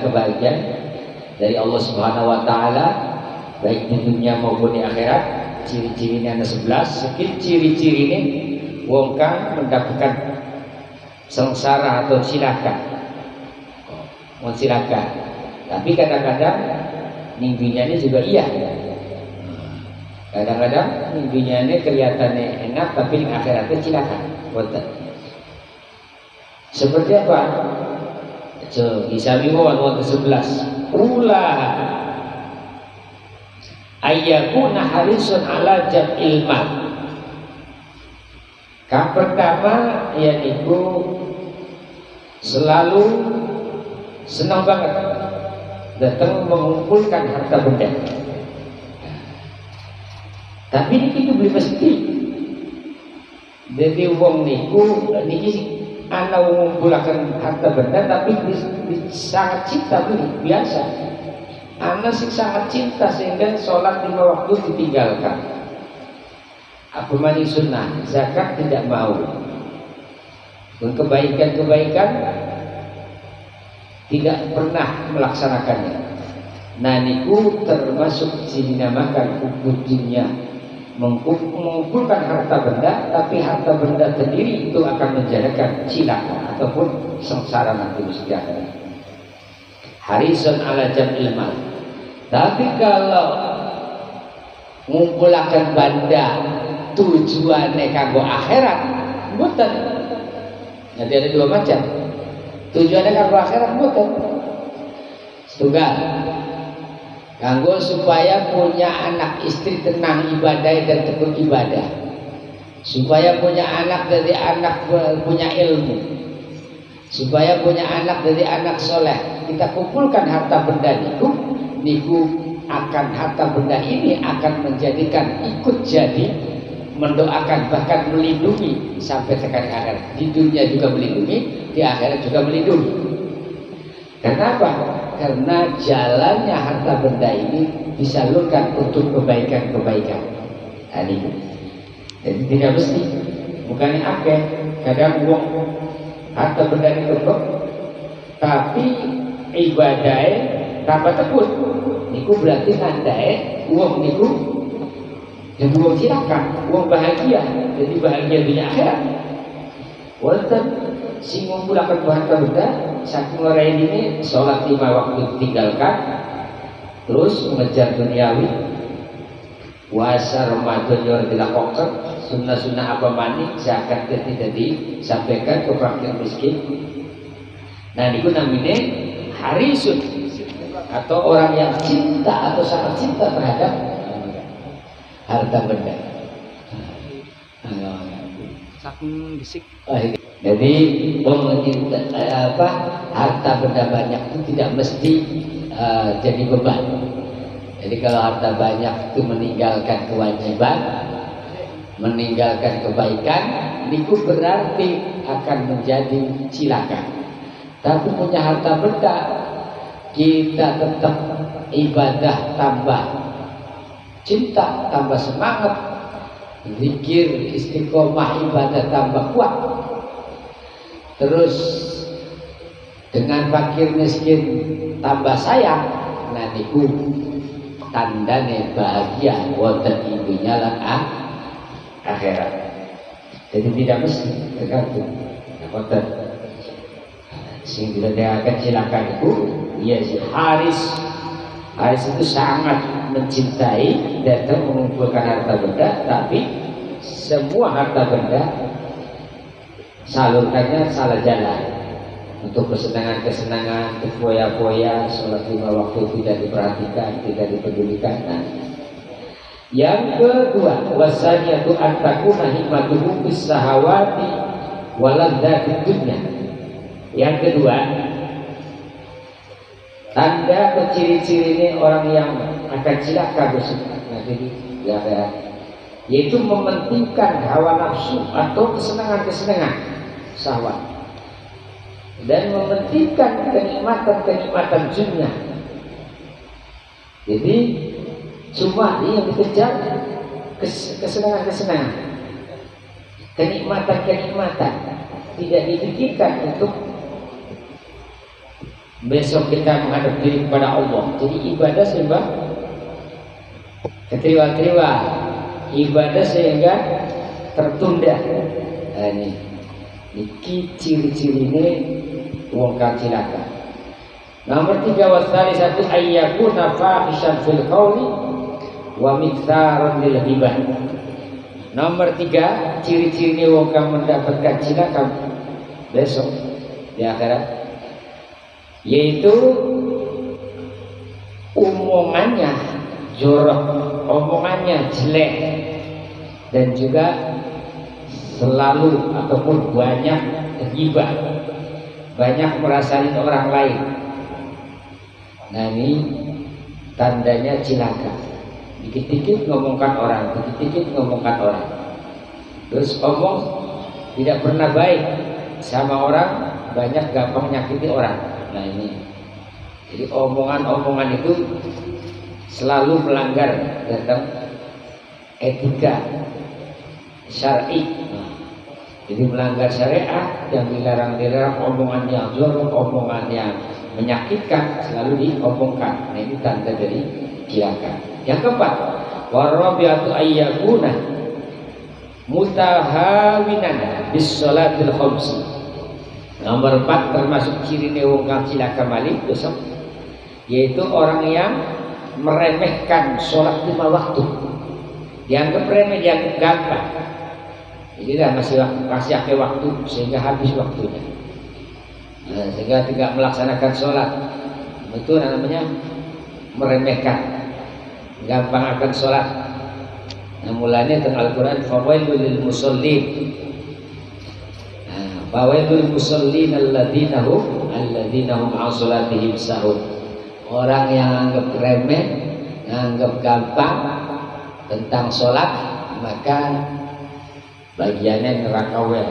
kebahagiaan dari Allah Subhanahu wa taala baik di dunia maupun di akhirat. Ciri-cirinya ada 11. Sedikit ciri-ciri ini wong kang mendapatkan sengsara atau cilaka. Mau cilaka. Tapi kadang-kadang mimpinya ini juga iya. Kadang-kadang mimpinya ini kelihatannya enak tapi di akhiratnya cilaka. Betul. Seperti apa? So, Isabi wawat 11. Ulah ayyakuna harisun ala jam'il mal. Yang pertama yaitu selalu senang banget datang mengumpulkan harta benda. Tapi ini itu beli mesti. Jadi wong niku niki ana mengumpulkan harta benda tapi sangat cinta beli biasa. Ana sih sangat cinta sehingga sholat 5 waktu ditinggalkan. Apa mani sunnah, zakat tidak mau. Dan kebaikan-kebaikan tidak pernah melaksanakannya. Nah niku termasuk dinamakan hukumnya mengumpulkan harta benda, tapi harta benda sendiri itu akan menjadikan cilaka ataupun sengsara nanti di akhirat. Harisun ala jam'il mal. Tapi kalau ngumpulakan benda tujuannya kanggo akhirat, mboten. Jadi ada 2 macam. Tujuannya kanggo akhirat mboten. Setunggal. Kanggo supaya punya anak istri tenang ibadah dan tekun ibadah. Supaya punya anak dari anak punya ilmu. Supaya punya anak dari anak soleh. Kita kumpulkan harta benda niku akan harta benda ini akan menjadikan ikut jadi mendoakan bahkan melindungi sampai tekan akhirat. Di dunia juga melindungi, di akhirat juga melindungi. Kenapa? Karena jalannya harta benda ini disalurkan untuk kebaikan-kebaikan. Jadi tidak mesti, bukannya akeh. Kadang uang harta benda ini cukup, tapi ibadahnya tanpa tekun. Niku berarti tandai uang niku jadi uang silakan, uang bahagia. Jadi bahagia di akhirat. Wonten sing ngumpulaken harta benda saking lain ini sholat 5 waktu ditinggalkan, terus mengejar duniawi, puasa Ramadan yang dilakukan, sunnah-sunnah apa mani, zakat tidak disampaikan ke fakir miskin. Nah niku namanya harisun atau orang yang cinta atau sangat cinta terhadap harta benda. Saking bisik. Jadi harta benda banyak itu tidak mesti jadi beban. Jadi kalau harta banyak itu meninggalkan kewajiban, meninggalkan kebaikan, itu berarti akan menjadi cilaka. Tapi punya harta benda, kita tetap ibadah tambah cinta, tambah semangat, zikir, istiqomah, ibadah tambah kuat. Terus dengan fakir miskin tambah sayang, nah niku tandane bahagia wonten intinya lan akhirat. Jadi tidak mesti tergantung wonten sing diledakan silakan itu ya si Haris itu sangat mencintai datang mengumpulkan harta benda, tapi semua harta benda salurkannya salah jalan untuk kesenangan-kesenangan, foya-foya, sholat 5 waktu tidak diperhatikan, tidak dipedulikan. Nah, yang kedua, wasanya tu antakuna himmatuhu bis sahawati waladzatid dunya. Yang kedua, tanda ciri-ciri ini orang yang akan cilaka besok. Nah, jadi ya, yaitu mementingkan hawa nafsu atau kesenangan-kesenangan syahwat dan mementingkan kenikmatan-kenikmatan dunia. Jadi cuma yang dikejar kesenangan-kesenangan, kenikmatan-kenikmatan, tidak dipikirkan untuk besok kita menghadap diri kepada Allah. Jadi ibadah sembah ketriwa-triwa, ibadah sehingga tertunda. Nah, ini ciri-ciri ini wong kang cilaka. Nomor 3 wasali satu ayyakuna fahishan fil qawli wa miktsaran lil ghibah. Nomor 3 ciri-ciri ini wong kang mendapatkan cilaka besok di akhirat, yaitu omongannya jorok, omongannya jelek, dan juga selalu ataupun banyak ghibah, banyak merasani orang lain. Nah, ini tandanya cilaka. Dikit-dikit ngomongkan orang, dikit-dikit ngomongkan orang, terus omong tidak pernah baik sama orang, banyak gampang nyakiti orang. Nah, ini jadi omongan-omongan itu selalu melanggar tentang etika syar'i. Nah, jadi melanggar syariat, yang dilarang-dilarang, omongan yang jorok, omongan yang menyakitkan selalu diomongkan. Nah, ini tanda dari cilaka. Yang keempat, warabiatu ayyakuna mutahawinan bis sholatil khamsi. Nomor 4 termasuk ciri wong kang cilaka malih besok, yaitu orang yang meremehkan sholat 5 waktu. Dianggap remeh, dianggap gampang. Jadi dah masih pakai waktu sehingga habis waktunya. Nah, sehingga tidak melaksanakan sholat. Itu namanya meremehkan, gampang akan sholat. Nah, mulanya tengah Al-Quran fawailul lil musallin. Fawailul musallin alladzina hum an sholatihim sahun. Orang yang anggap remeh, anggap gampang tentang sholat, maka bagiannya neraka wel.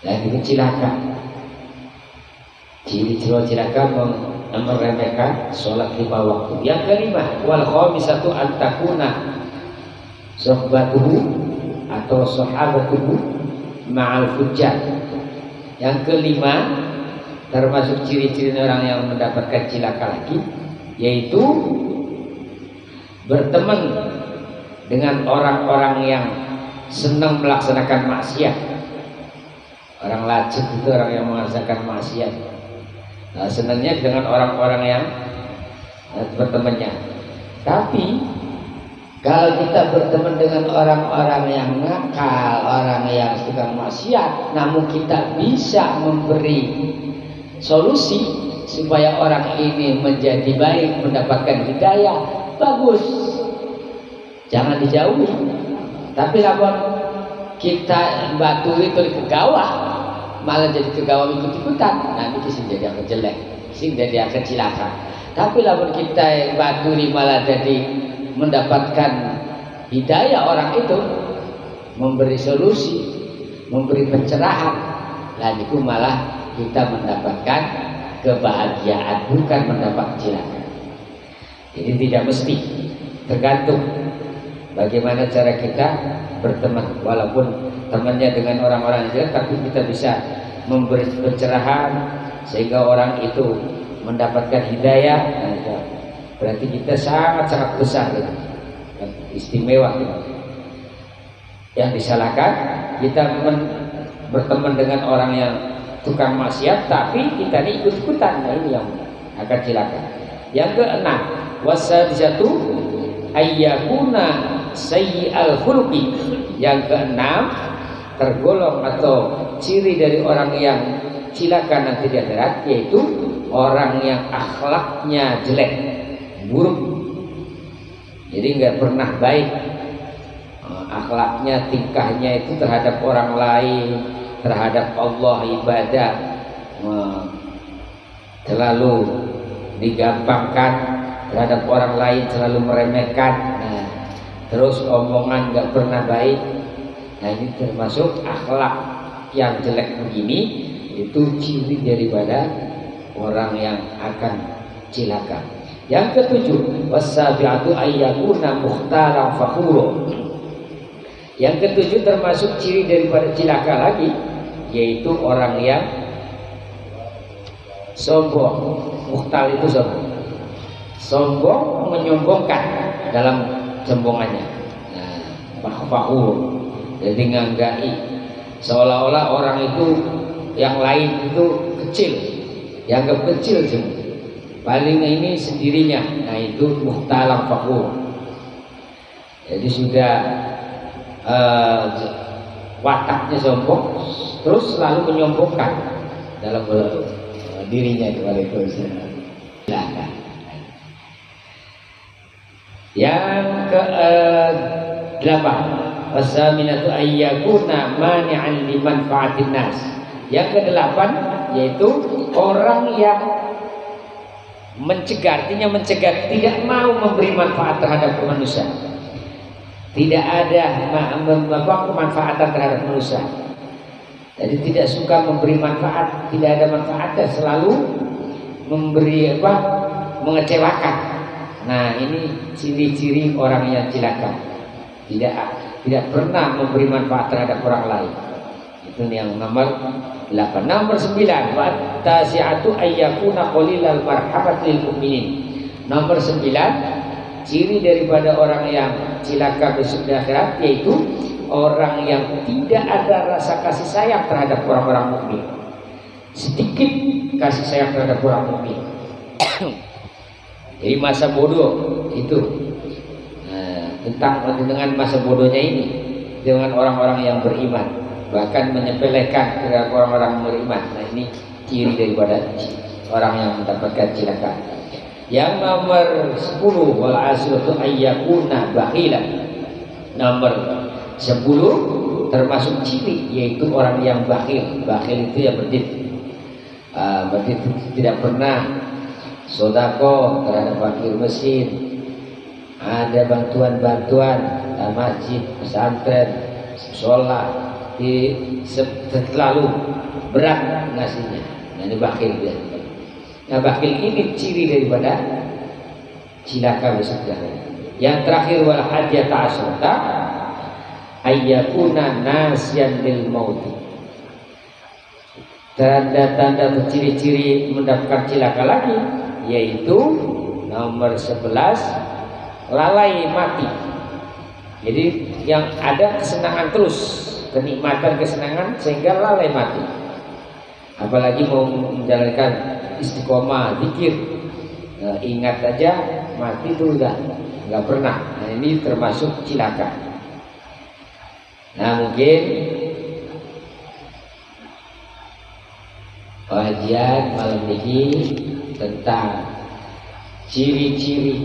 Nah, itu cilaka. Ciri-ciri cilaka meremehkan sholat 5 waktu. Yang kelima, wal khamisatu an takuna sohbatuhu atau sahabatuhu ma'al fujjar. Yang kelima termasuk ciri-ciri orang yang mendapatkan cilaka lagi, yaitu berteman dengan orang-orang yang senang melaksanakan maksiat. Orang lajim itu orang yang melaksanakan maksiat. Nah, senangnya dengan orang-orang yang bertemannya. Tapi kalau kita berteman dengan orang-orang yang nakal, orang yang suka maksiat, namun kita bisa memberi solusi supaya orang ini menjadi baik, mendapatkan hidayah, bagus. Jangan dijauhi. Tapi kalau kita batu itu kegawa, malah jadi kegawa ikut-ikutan, nah itu sih jadi akan jelek, sih jadi akan cilaka. Tapi kalau kita batu malah jadi mendapatkan hidayah orang itu, memberi solusi, memberi pencerahan, lalu itu malah kita mendapatkan kebahagiaan, bukan mendapat cilaka. Jadi tidak mesti, tergantung bagaimana cara kita berteman. Walaupun temannya dengan orang-orang jelek, tapi kita bisa memberi pencerahan sehingga orang itu mendapatkan hidayah. Nah, berarti kita sangat-sangat besar, istimewa. Yang disalahkan kita berteman dengan orang yang tukang maksiat, tapi kita ini ikut-ikutan. Nah, ini yang akan cilaka. Yang keenam, wasadisatu ayyakuna sayyi'al khuluqi. Yang keenam tergolong atau ciri dari orang yang cilaka nanti di akhirat, yaitu orang yang akhlaknya jelek, buruk. Jadi nggak pernah baik akhlaknya, tingkahnya itu terhadap orang lain, terhadap Allah, ibadah selalu digampangkan, terhadap orang lain selalu meremehkan. Nah, terus omongan nggak pernah baik. Nah, ini termasuk akhlak yang jelek begini, itu ciri daripada orang yang akan cilaka. Yang ketujuh, wasabi'atu ayyakuna mukhtaran fakhuro. Yang ketujuh termasuk ciri daripada cilaka lagi, yaitu orang yang sombong. Mukhtal itu sombong. Sombong, menyombongkan dalam sombongannya. Nah, fakhur, jadi nganggai, seolah-olah orang itu yang lain itu kecil, dianggap kecil semua. Paling ini sendirinya. Nah itu mukhtalam fakhur. Jadi sudah wataknya sombong, terus selalu menyombongkan dalam dirinya itu. Waalaikumsalam. Silakan. Yang ke-8, wasaminatu ayyakuna mani'an limanfaatin nas. Yang ke-8 yaitu orang yang mencegah, artinya mencegah, tidak mau memberi manfaat terhadap manusia. Tidak ada kemanfaatan terhadap manusia. Jadi tidak suka memberi manfaat, tidak ada manfaatnya, selalu memberi mengecewakan. Nah, ini ciri-ciri orang yang cilaka. Tidak pernah memberi manfaat terhadap orang lain. Itu yang nomor 8. Nomor 9, wa tasi'atu ayyakuna qalilal marhamat lil mu'minin. Nomor 9, ciri daripada orang yang cilaka besok di akhirat yaitu orang yang tidak ada rasa kasih sayang terhadap orang-orang mukmin. Sedikit kasih sayang terhadap orang mukmin. Jadi masa bodoh itu. Nah, dengan masa bodohnya ini dengan orang-orang yang beriman, bahkan menyepelekan terhadap orang-orang beriman. Nah, ini ciri daripada orang yang mendapatkan cilaka. Yang nomor 10, wal asratu ayyakuna bakhilan. Nomor 10 termasuk ciri yaitu orang yang bakhil. Bakhil itu ya berarti tidak pernah sedekah terhadap fakir miskin. Ada bantuan-bantuan masjid, pesantren, sholat, selalu berat ngasihnya. Nah, ini bakhil dia. Nah, bakhil ini ciri daripada cilaka besok. Yang terakhir, wal hajata asrata ayyakuna nasyan lil mauti. Tanda-tanda atau ciri-ciri mendapatkan cilaka lagi yaitu nomor 11, lalai mati. Jadi yang ada kesenangan terus, kenikmatan kesenangan sehingga lalai mati. Apalagi mau menjalankan istiqomah zikir, ingat aja mati itu udah nggak pernah. Nah, ini termasuk cilaka. Nah, mungkin kajian malam ini tentang ciri-ciri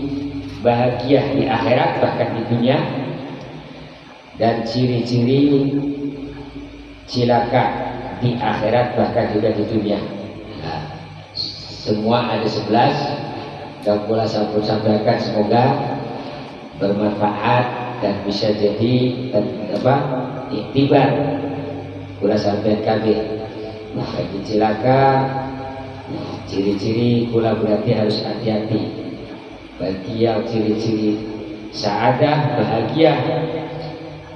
bahagia di akhirat bahkan di dunia, dan ciri-ciri cilaka di akhirat bahkan juga di dunia. Nah, semua ada 11 dan pula sampaikan, semoga bermanfaat dan bisa jadi iktibar pula sampaikan bagi cilaka. Ciri-ciri pula berarti harus hati-hati. Bagi yang ciri-ciri saadah, bahagia,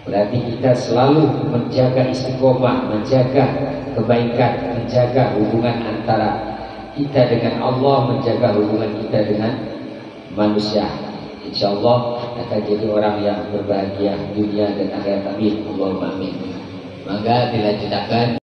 berarti kita selalu menjaga istiqomah, menjaga kebaikan, menjaga hubungan antara kita dengan Allah, menjaga hubungan kita dengan manusia. Insya Allah akan jadi orang yang berbahagia dunia dan akhirat. Amin. Allahumma amin. Maka dilanjutkan.